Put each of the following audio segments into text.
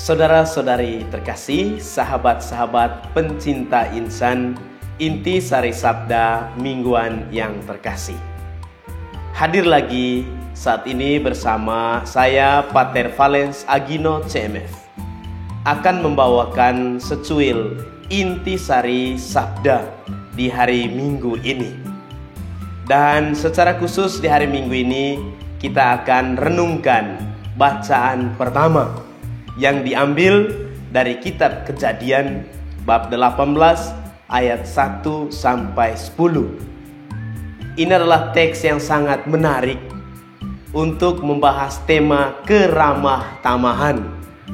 Saudara-saudari terkasih, sahabat-sahabat pencinta insan, inti sari sabda mingguan yang terkasih. Hadir lagi saat ini bersama saya, Pater Valens Agino CMF, akan membawakan secuil inti sari sabda di hari Minggu ini. Dan secara khusus di hari Minggu ini kita akan renungkan bacaan pertama yang diambil dari kitab Kejadian bab 18 ayat 1 sampai 10. Ini adalah teks yang sangat menarik untuk membahas tema keramah-tamahan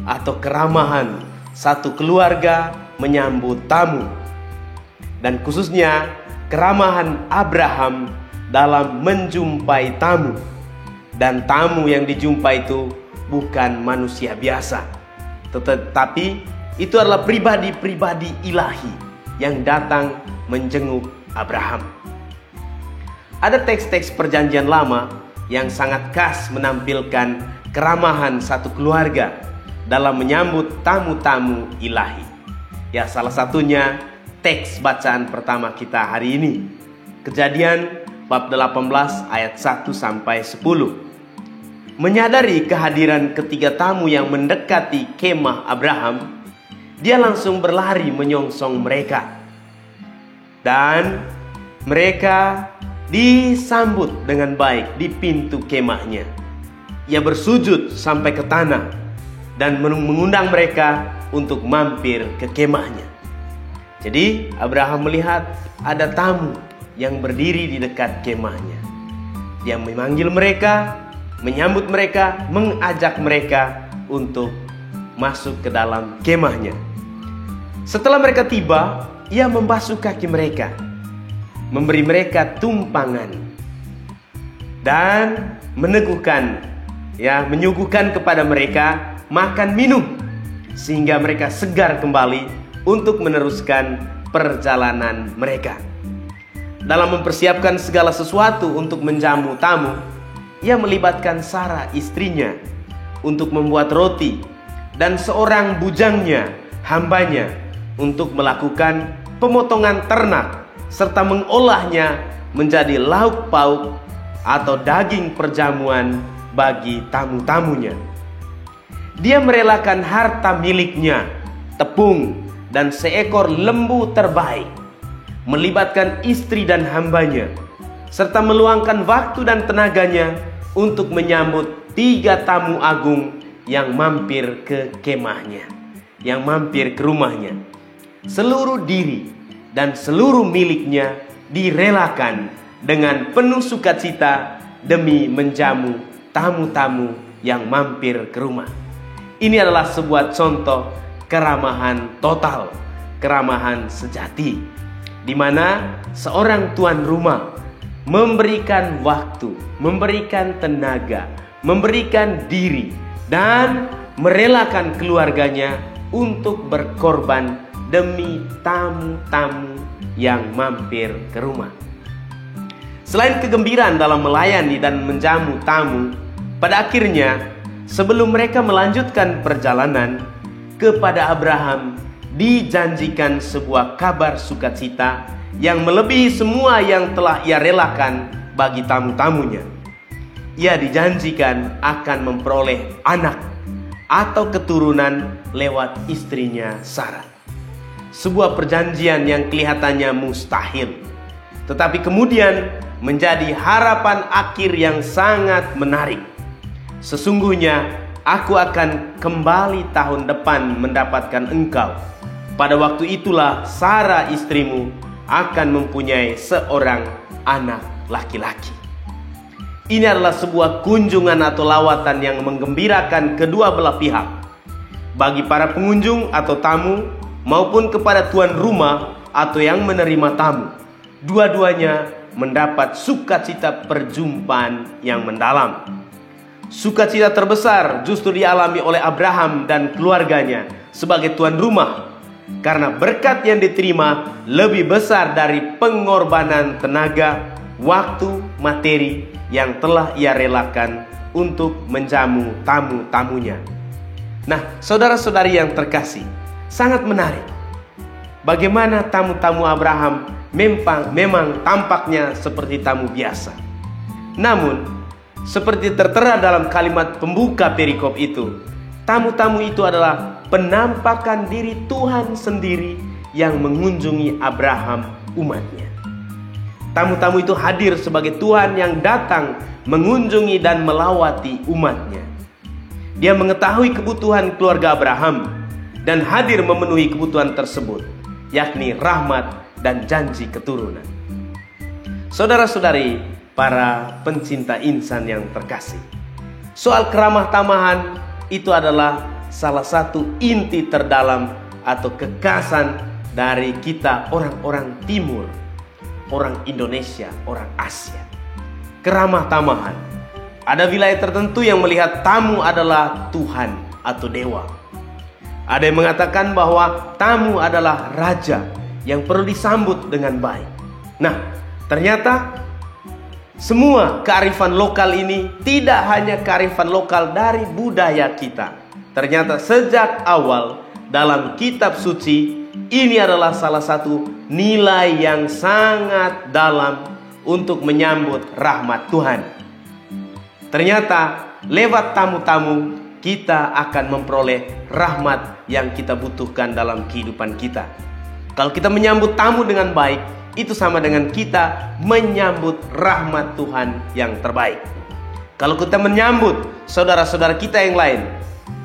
atau keramahan satu keluarga menyambut tamu, dan khususnya keramahan Abraham dalam menjumpai tamu. Dan tamu yang dijumpai itu bukan manusia biasa, tetapi itu adalah pribadi-pribadi ilahi yang datang menjenguk Abraham. Ada teks-teks perjanjian lama yang sangat khas menampilkan keramahan satu keluarga dalam menyambut tamu-tamu ilahi. Ya, salah satunya teks bacaan pertama kita hari ini, Kejadian bab 18 ayat 1 sampai 10. Menyadari kehadiran ketiga tamu yang mendekati kemah Abraham, dia langsung berlari menyongsong mereka. Dan mereka disambut dengan baik di pintu kemahnya. Ia bersujud sampai ke tanah dan mengundang mereka untuk mampir ke kemahnya. Jadi Abraham melihat ada tamu yang berdiri di dekat kemahnya. Dia memanggil mereka, menyambut mereka, mengajak mereka untuk masuk ke dalam kemahnya. Setelah mereka tiba, ia membasuh kaki mereka, memberi mereka tumpangan, dan menyuguhkan kepada mereka makan minum, sehingga mereka segar kembali untuk meneruskan perjalanan mereka. Dalam mempersiapkan segala sesuatu untuk menjamu tamu, ia melibatkan Sarah istrinya untuk membuat roti dan seorang bujangnya, hambanya, untuk melakukan pemotongan ternak serta mengolahnya menjadi lauk pauk atau daging perjamuan bagi tamu-tamunya. Dia merelakan harta miliknya, tepung dan seekor lembu terbaik, melibatkan istri dan hambanya, serta meluangkan waktu dan tenaganya untuk menyambut 3 tamu agung yang mampir ke kemahnya, yang mampir ke rumahnya. Seluruh diri dan seluruh miliknya direlakan dengan penuh sukacita demi menjamu tamu-tamu yang mampir ke rumah. Ini adalah sebuah contoh keramahan total, keramahan sejati, di mana seorang tuan rumah memberikan waktu, memberikan tenaga, memberikan diri, dan merelakan keluarganya untuk berkorban demi tamu-tamu yang mampir ke rumah. Selain kegembiraan dalam melayani dan menjamu tamu, pada akhirnya sebelum mereka melanjutkan perjalanan, kepada Abraham dijanjikan sebuah kabar sukacita yang melebihi semua yang telah ia relakan bagi tamu-tamunya. Ia dijanjikan akan memperoleh anak atau keturunan lewat istrinya Sarah. Sebuah perjanjian yang kelihatannya mustahil, tetapi kemudian menjadi harapan akhir yang sangat menarik. Sesungguhnya aku akan kembali tahun depan mendapatkan engkau. Pada waktu itulah Sarah istrimu akan mempunyai seorang anak laki-laki. Ini adalah sebuah kunjungan atau lawatan yang menggembirakan kedua belah pihak, bagi para pengunjung atau tamu maupun kepada tuan rumah atau yang menerima tamu. Dua-duanya mendapat sukacita perjumpaan yang mendalam. Sukacita terbesar justru dialami oleh Abraham dan keluarganya sebagai tuan rumah, karena berkat yang diterima lebih besar dari pengorbanan tenaga, waktu, materi yang telah ia relakan untuk menjamu tamu-tamunya. Nah, saudara-saudari yang terkasih, sangat menarik bagaimana tamu-tamu Abraham memang tampaknya seperti tamu biasa. Namun, seperti tertera dalam kalimat pembuka perikop itu, tamu-tamu itu adalah penampakan diri Tuhan sendiri yang mengunjungi Abraham, umatnya. Tamu-tamu itu hadir sebagai Tuhan yang datang mengunjungi dan melawati umatnya. Dia mengetahui kebutuhan keluarga Abraham dan hadir memenuhi kebutuhan tersebut, yakni rahmat dan janji keturunan. Saudara-saudari, para pencinta insan yang terkasih, soal keramah tamahan itu adalah salah satu inti terdalam atau kekasan dari kita orang-orang timur, orang Indonesia, orang Asia. Keramah tamahan. Ada wilayah tertentu yang melihat tamu adalah Tuhan atau dewa. Ada yang mengatakan bahwa tamu adalah raja yang perlu disambut dengan baik. Nah, ternyata semua kearifan lokal ini tidak hanya kearifan lokal dari budaya kita. Ternyata sejak awal dalam kitab suci, ini adalah salah satu nilai yang sangat dalam untuk menyambut rahmat Tuhan. Ternyata lewat tamu-tamu kita akan memperoleh rahmat yang kita butuhkan dalam kehidupan kita. Kalau kita menyambut tamu dengan baik, itu sama dengan kita menyambut rahmat Tuhan yang terbaik. Kalau kita menyambut saudara-saudara kita yang lain,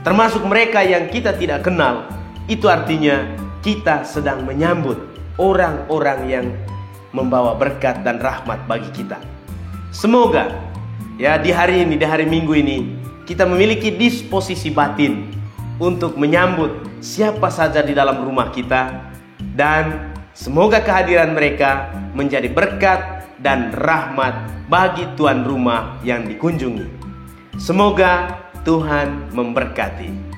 termasuk mereka yang kita tidak kenal, itu artinya kita sedang menyambut orang-orang yang membawa berkat dan rahmat bagi kita. Semoga ya di hari ini, di hari Minggu ini, kita memiliki disposisi batin untuk menyambut siapa saja di dalam rumah kita, dan semoga kehadiran mereka menjadi berkat dan rahmat bagi tuan rumah yang dikunjungi. Semoga Tuhan memberkati.